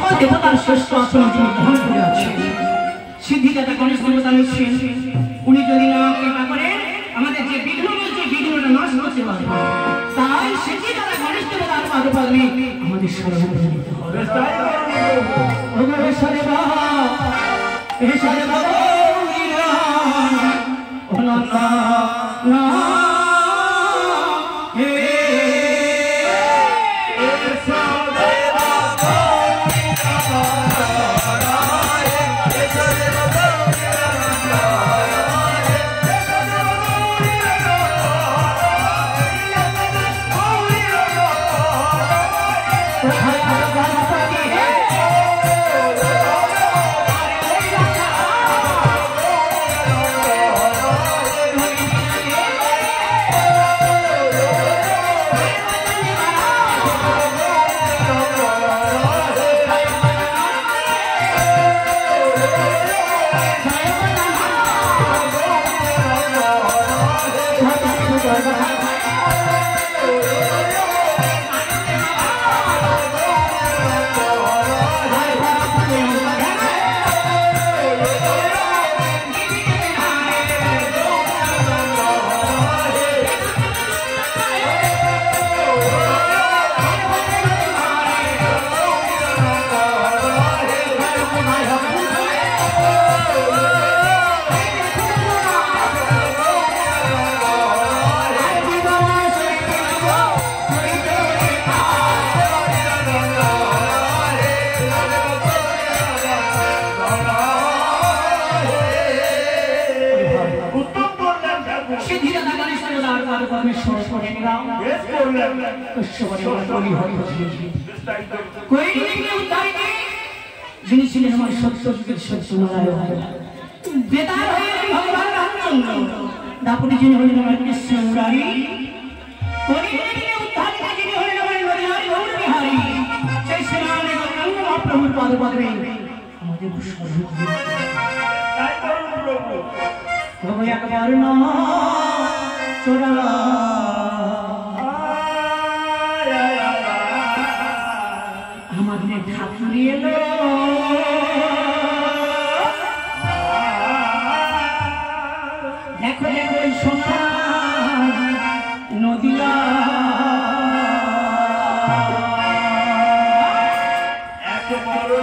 সকল দেবতার শ্রেষ্ঠ আসন যিনি গ্রহণ করে আছেন সিদ্ধিদাতা গণেশ দেবতা নিচ্ছেন। উনি যদি না কৃপা করেন আমাদের যে বিঘ্ন রয়েছে বিঘ্নটা নাশ করতে পারবে। তাই সিদ্ধিদাতা গণেশ দেবতার পাদপদ্মে আমাদের সর্বদা দিতে হবে। যিনি ছিলেন আমার সত্যযুগের সত্যনারায়ণ বেতার হয়ে ভগবান রামচন্দ্র, দাপটি যিনি হলেন আমার কৃষ্ণ মুরারি, যিনি হলেন আমার নরনারী গৌর বিহারী, সেই শ্রীরাম মহাপ্রভুর পাদপদ্মে আমাদের প্রভু একবার না চোরা আমাদের ঠাকুর এলো দেখো দেখো সোনা নদীয়া এত বড়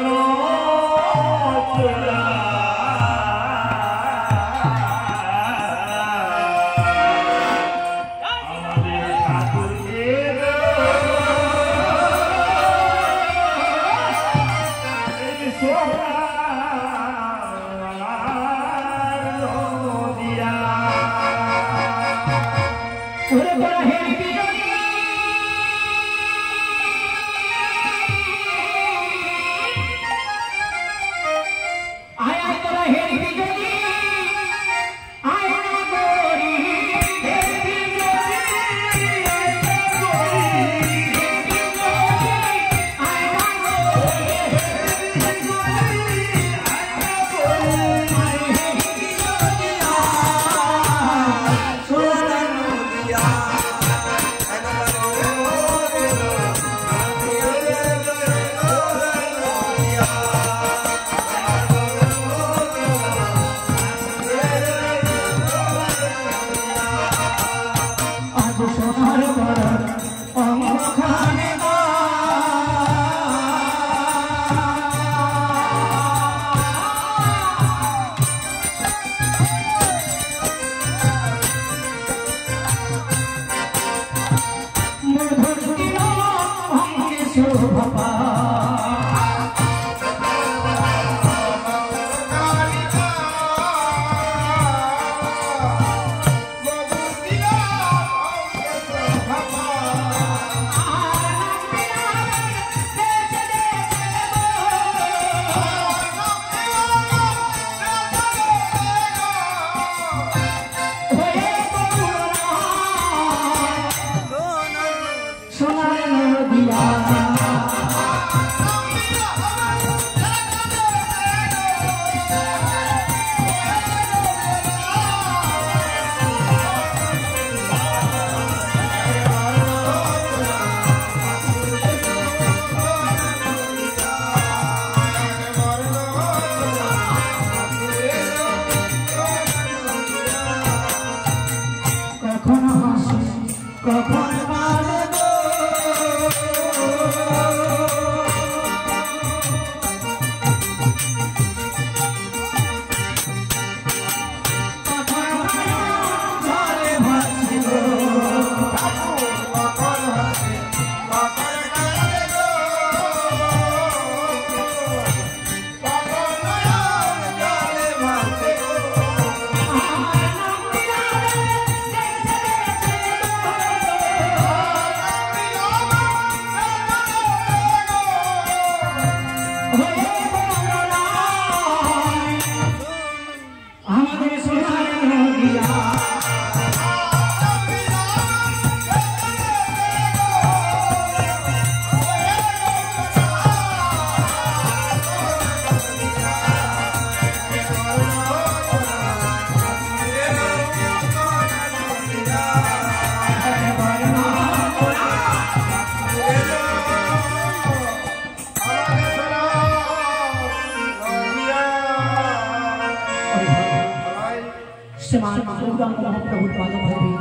সমান গৌরাঙ্গ মহাপ্রভুর পাদপদ্মে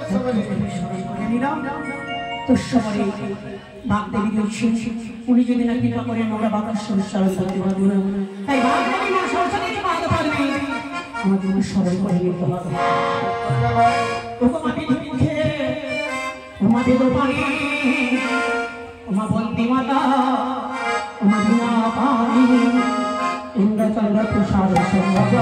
স্মরণ করে নিলাম। তোর সবারে বাগদেবী বলছেন উনি যদি না কৃপা করেন আমরা বাবার সংস্কার করতে পারবো না, তাই বাগদেবী মা সরস্বতীর পাদপদ্মে আমাদের স্মরণ করে নিতে হবে। উমা বেদপানি উমা বন্দী মাতা উমা বিনা পানি ইন্দ্রচন্দ্র তুষার সঙ্গ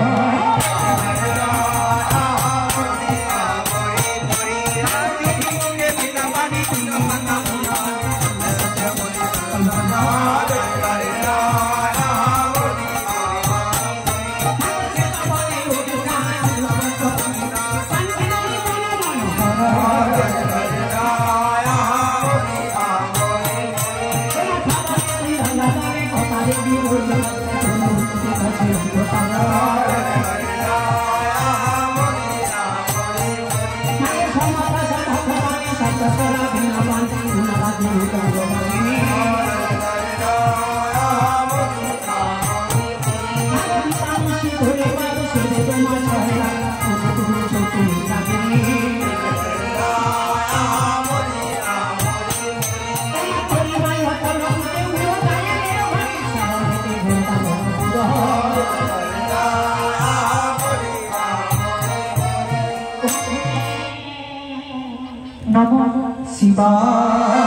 नमः शिवाय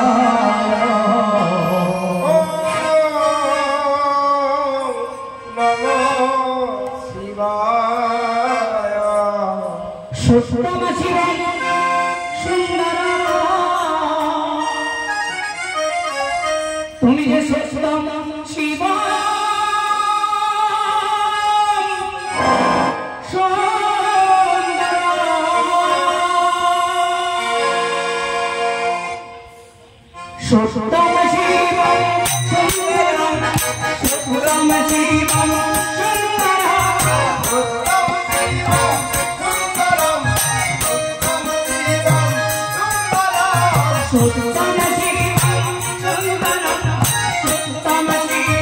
नमः शिवाय सुतम शिव सुंदर तुम हे सुतम शिव सुतम शिवम सुंदरम सुतम शिवम सुंदरम सुतम शिवम सुंदरम सुतम शिवम सुंदरम सुतम शिवम सुंदरम सुतम शिवम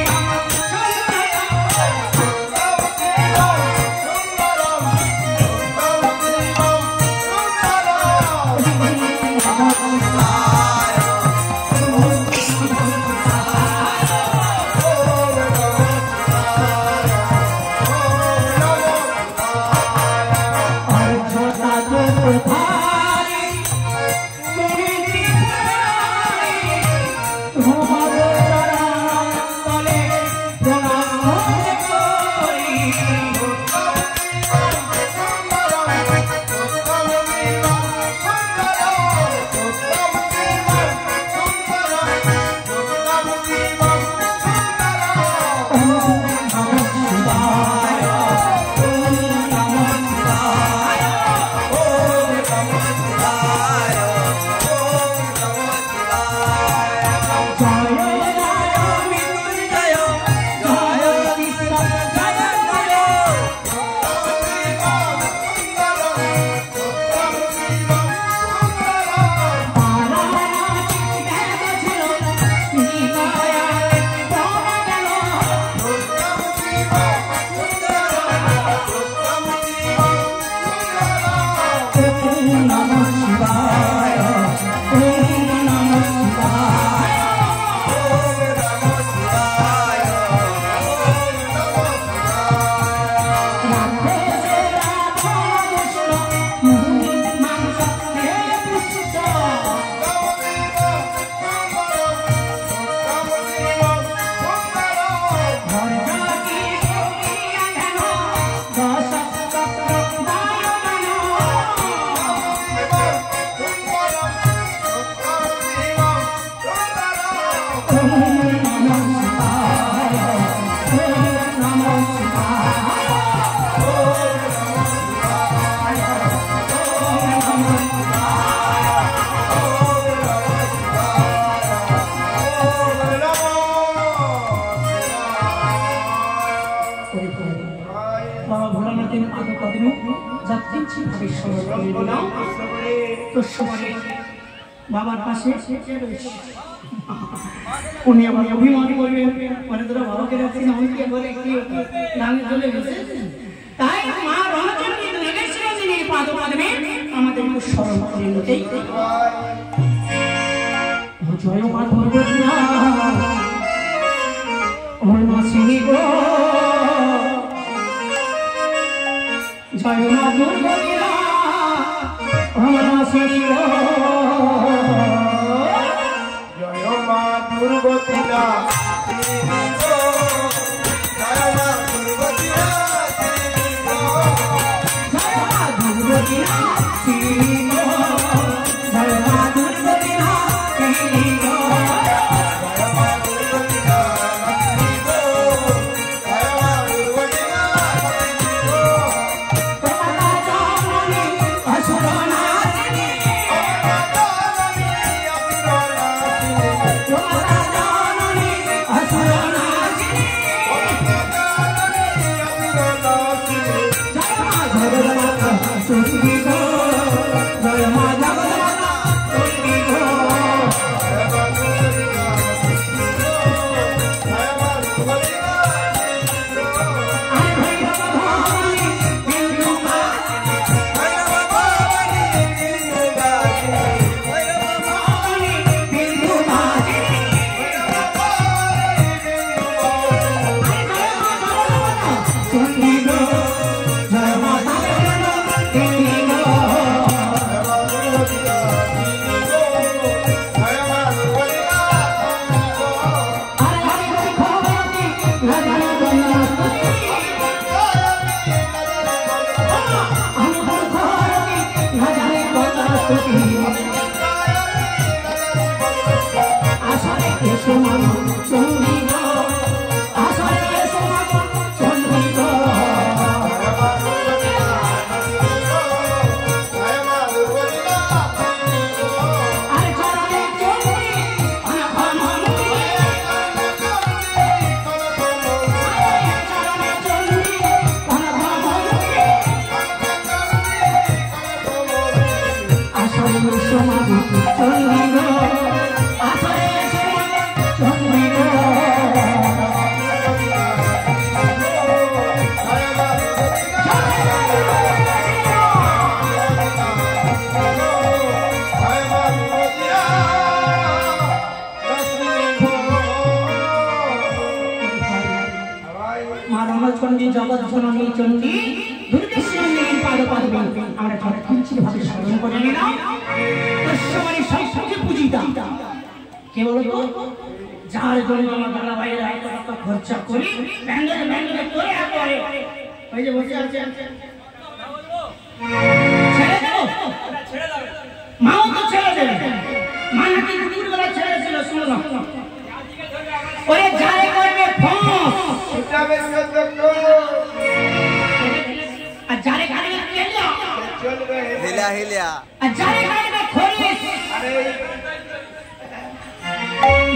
বাবার পাশে উনি আমার অভিমান করবেন মানে তোরা বাবাকে রাখছি না অনেকে বলে কি রাঙে চলে গেছে তাই মা রণচন্দ্রী শুনতেই জয় মা দুর্গা ও নসিনী গো জয় মা দুর্গা ও নসিনী গো জয় মা দুর্গতিলা জগৎ জননী চণ্ডী দুর্গেশ্বরীর পাদপদ্মে আমরা যথার্থভাবে স্মরণ করে নিলাম। ঈশ্বরী সবচেয়ে পূজিতা কে বলতো? যার জন্য আমার দাদা ভাইয়েরা এত টাকা খরচা করি ব্যাঙ্গলে করে করে ওই যে বসে আছে ছেড়ে দেবো, মাও তো ছেড়ে দেবে, মা নাকি দুপুরবেলা ছেড়েছিল শুনলাম। ওরে যারে করবে ফোন আর যারে গাড়ি হিলা আর যারে গাড়ি খরিস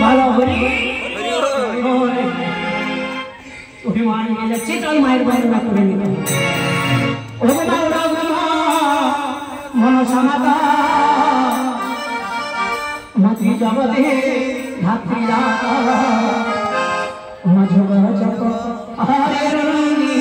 ভালো হরি অভিমান নিয়ে যাচ্ছে, চল মায়ের বর্ণনা করে নেবেন। ও মনসা মাতা মাতৃ জগতে ধাত্রীরা জপ হরে রঙ্গী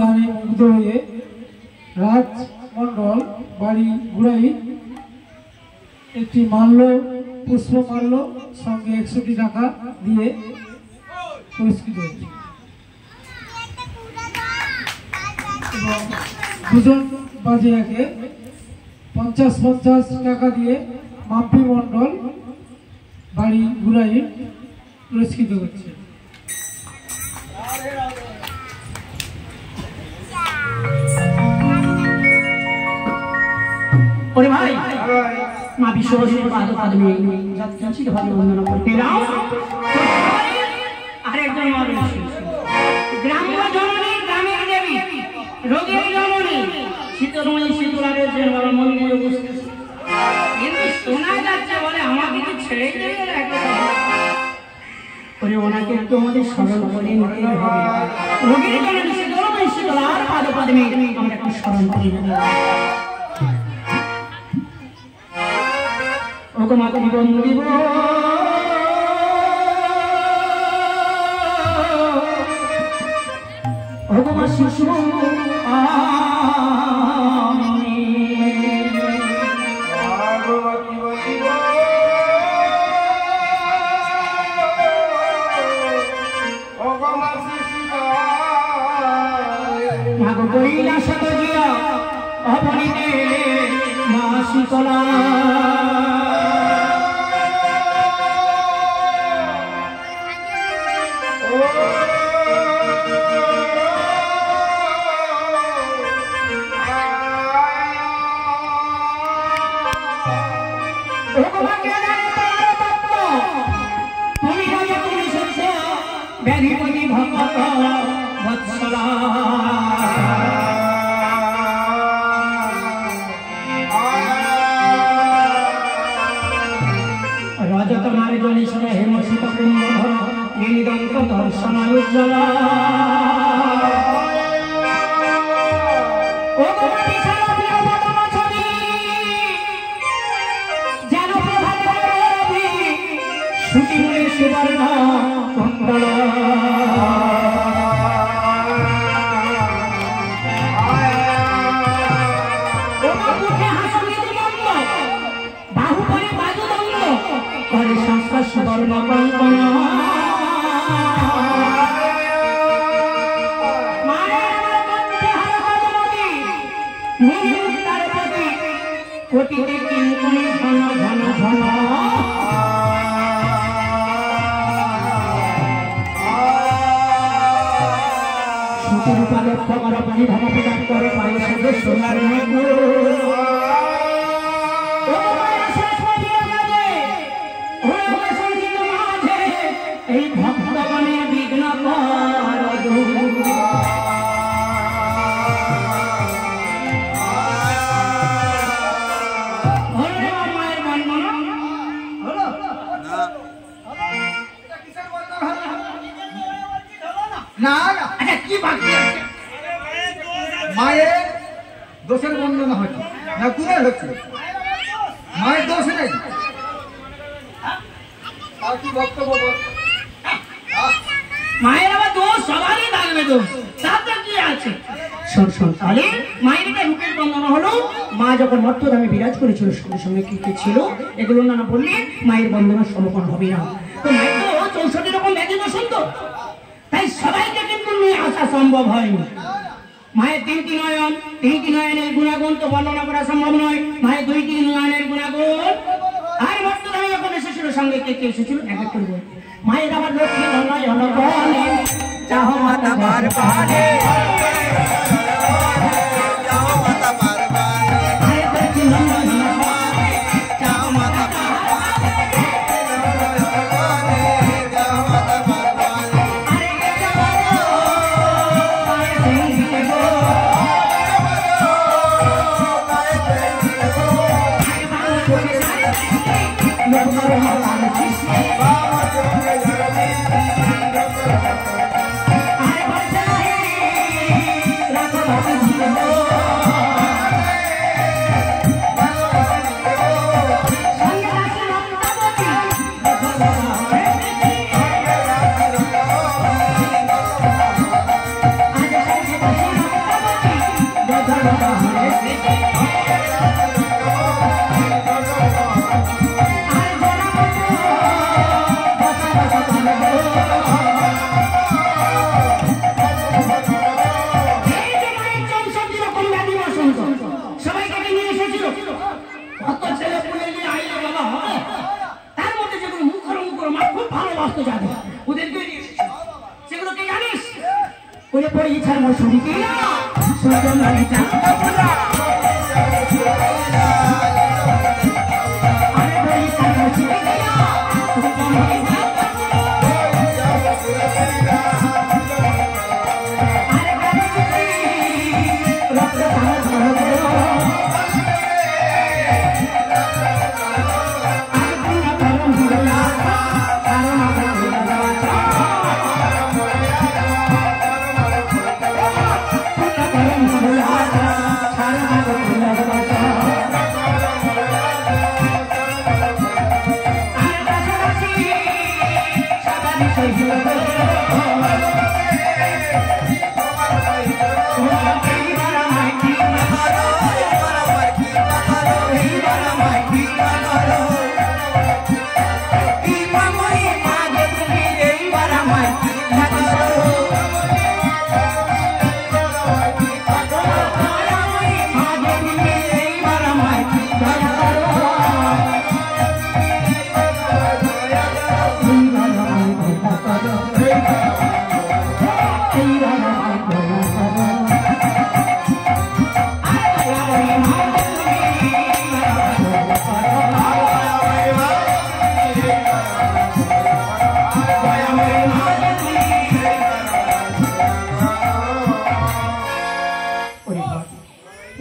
গানে মুগ্ধ হয়ে রাজ মণ্ডল বাড়ি ঘুরাই একটি মাল্য পুষ্পমাল্য সঙ্গে 100টি টাকা দিয়ে পুরস্কৃত হয়েছে এবং দুজন বাজিয়াকে 50 টাকা দিয়ে মাম্পি মণ্ডল বাড়ি ঘুরাই পুরস্কৃত করছে। ওরে ভাই মা বিশ্ববসুর পাদপদ্মে যাচ্ছি ভাবে বন্দনা করতে নাও। আরেকজন মানুষ গ্রাম্য জননী গ্রামের দেবী রোগের জননী শীতলময়ী শীতলারের যে বড় মন্দিরে উপস্থিত কিন্তু শোনা যাচ্ছে বলে আমাকে তো ছেড়ে দিয়ে রাখতে ওরে ওনাকে একটু আমাদের স্মরণ করে নিতে হবে। রোগের জননী শীতলময়ী শীতলার পাদপদ্মে আমরা একটু স্মরণ করে নেব। ওগমাকে জীবন দিব ওগমা শিশু মাগো কইলা শত জিয়া অবনীতে মা শীতলা রজতমার জলিসর হেমশীত কুম্ভধর নীলদন্ত দর্শনায় উজ্জ্বলা যেন সুতিমূলে সুবর্ণ কুণ্ডল বাহুপরে বাজুদণ্ড করে সংস্কার সুবর্ণ কঙ্কণ কোটিতে কিঙ্কণী ঘন ঘন ঘন সুতিরূপা লক্ষ্য কর পানি ধন প্রদান করে পায়ে শুধু সোনার এই ভক্তগণের বিঘ্ন মায়ের দোষের বর্ণনা হচ্ছে না কুড়ে হচ্ছে মায়ের দোষ নেই আর কি বক্তব্য মায়ের আবার দোষ সবারই থাকবে দোষ তাতে কি আছে শোন শোন তাহলে মায়ের একটা রূপের বন্দনা হলো মা যখন মর্তধামে বিরাজ করেছিল সঙ্গে সঙ্গে কি কি ছিল এগুলো না বললে মায়ের বন্দনা সমর্পণ হবে না। তো মায়ের তো 64 রকম ব্যাধি দোষণ তো তাই সবাইকে কিন্তু নিয়ে আসা সম্ভব হয়নি। মায়ের 3টি নয়ন 3টি নয়নের গুণাগুণ তো বর্ণনা করা সম্ভব নয়। মায়ের 2টি নয়নের গুণাগুণ আর মর্তধামে যখন এসেছিল সঙ্গে কে কে এসেছিল এক এক করে মায়ের আবার লক্ষ্মী নয়ন বলে যাও মাতা বার পারে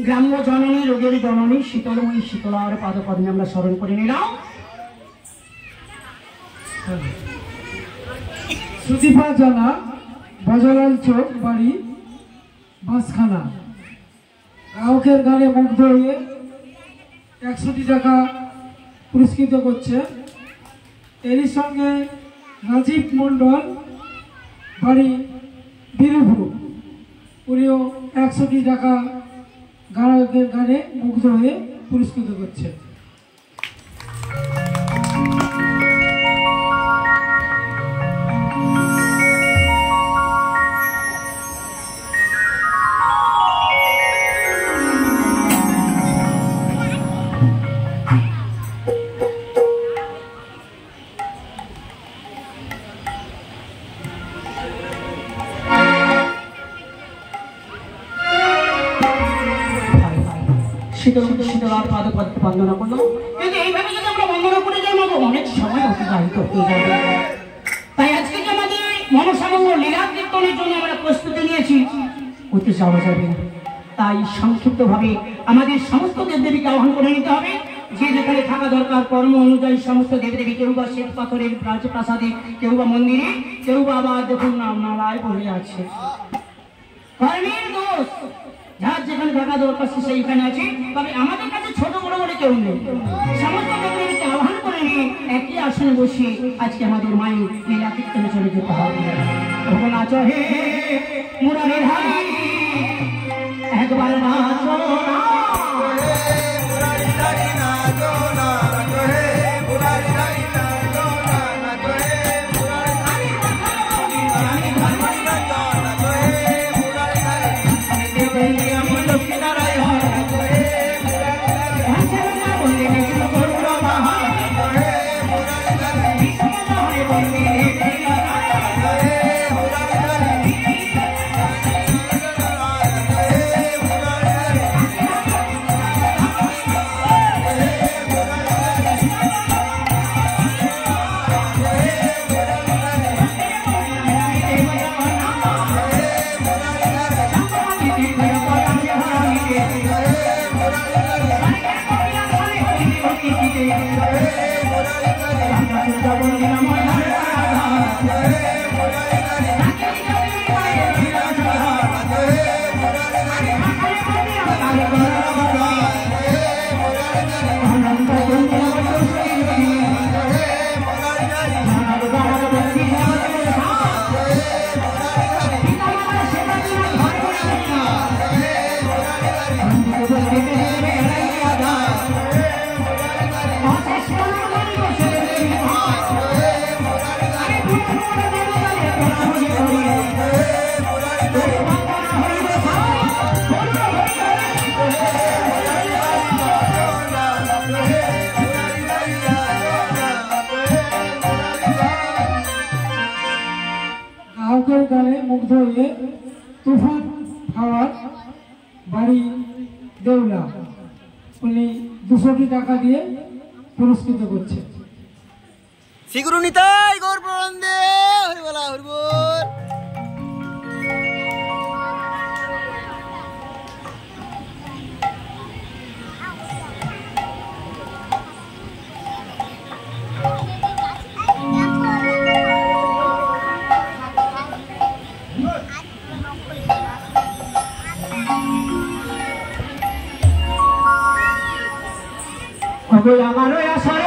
গ্রাম্য জননী রোগের জননী শীতলময়ী শীতলার পাদপদ্মে আমরা স্মরণ করে নিলাম। সুদীপা জানা বজলাল চোখ বাড়ি বাঁশখানা গ্রাহকের গানে মুগ্ধ হয়ে 100 টাকা পুরস্কৃত করছে। এরই সঙ্গে রাজীব মণ্ডল বাড়ি বীরভূম, উনিও 100 টাকা গ্রাহকের গানে মুগ্ধ হয়ে পুরস্কৃত করছে। শীতলার পাদপদ্মে বন্দনা করলাম, কিন্তু এইভাবে যদি আমরা বন্দনা করে যাই মাগো অনেক সময় অতিবাহিত হয়ে যাবে। তাই আজকে যে আমাদের মনসামঙ্গল লীলা কীর্তনের জন্য আমরা প্রস্তুতি নিয়েছি, ওতে যাওয়া যাবে না। তাই সংক্ষিপ্তভাবে আমাদের সমস্ত দেবদেবীকে আহ্বান করে নিতে হবে। যে যেখানে থাকা দরকার কর্ম অনুযায়ী সমস্ত দেবদেবী, কেউ বা শ্বেত পাথরের রাজপ্রাসাদে, কেউ বা মন্দিরে, কেউ বা আবার দেখুন নামনালায় বলে আছে। কর্মের দোষ যার যেখানে থাকা দরকার সে সেইখানে আছে, তবে আমাদের কাছে ছোট বড় বলে কেউ নেই। সমস্ত দেবদেবীকে আহ্বান করে নিয়ে একই আসনে বসে আজকে আমাদের মায়ের লীলা কীর্তনে চলে যেতে হবে। তখন আছো হে মুরারি ধারি একবার নাচো না, পাওয়ার বাড়ি দেউলা, উনি 200টি টাকা দিয়ে পুরস্কৃত করছে। শ্রীগুরু নিতাই গৌর প্রবন্ধে হরিবলা হরিবল। আমারও আসরে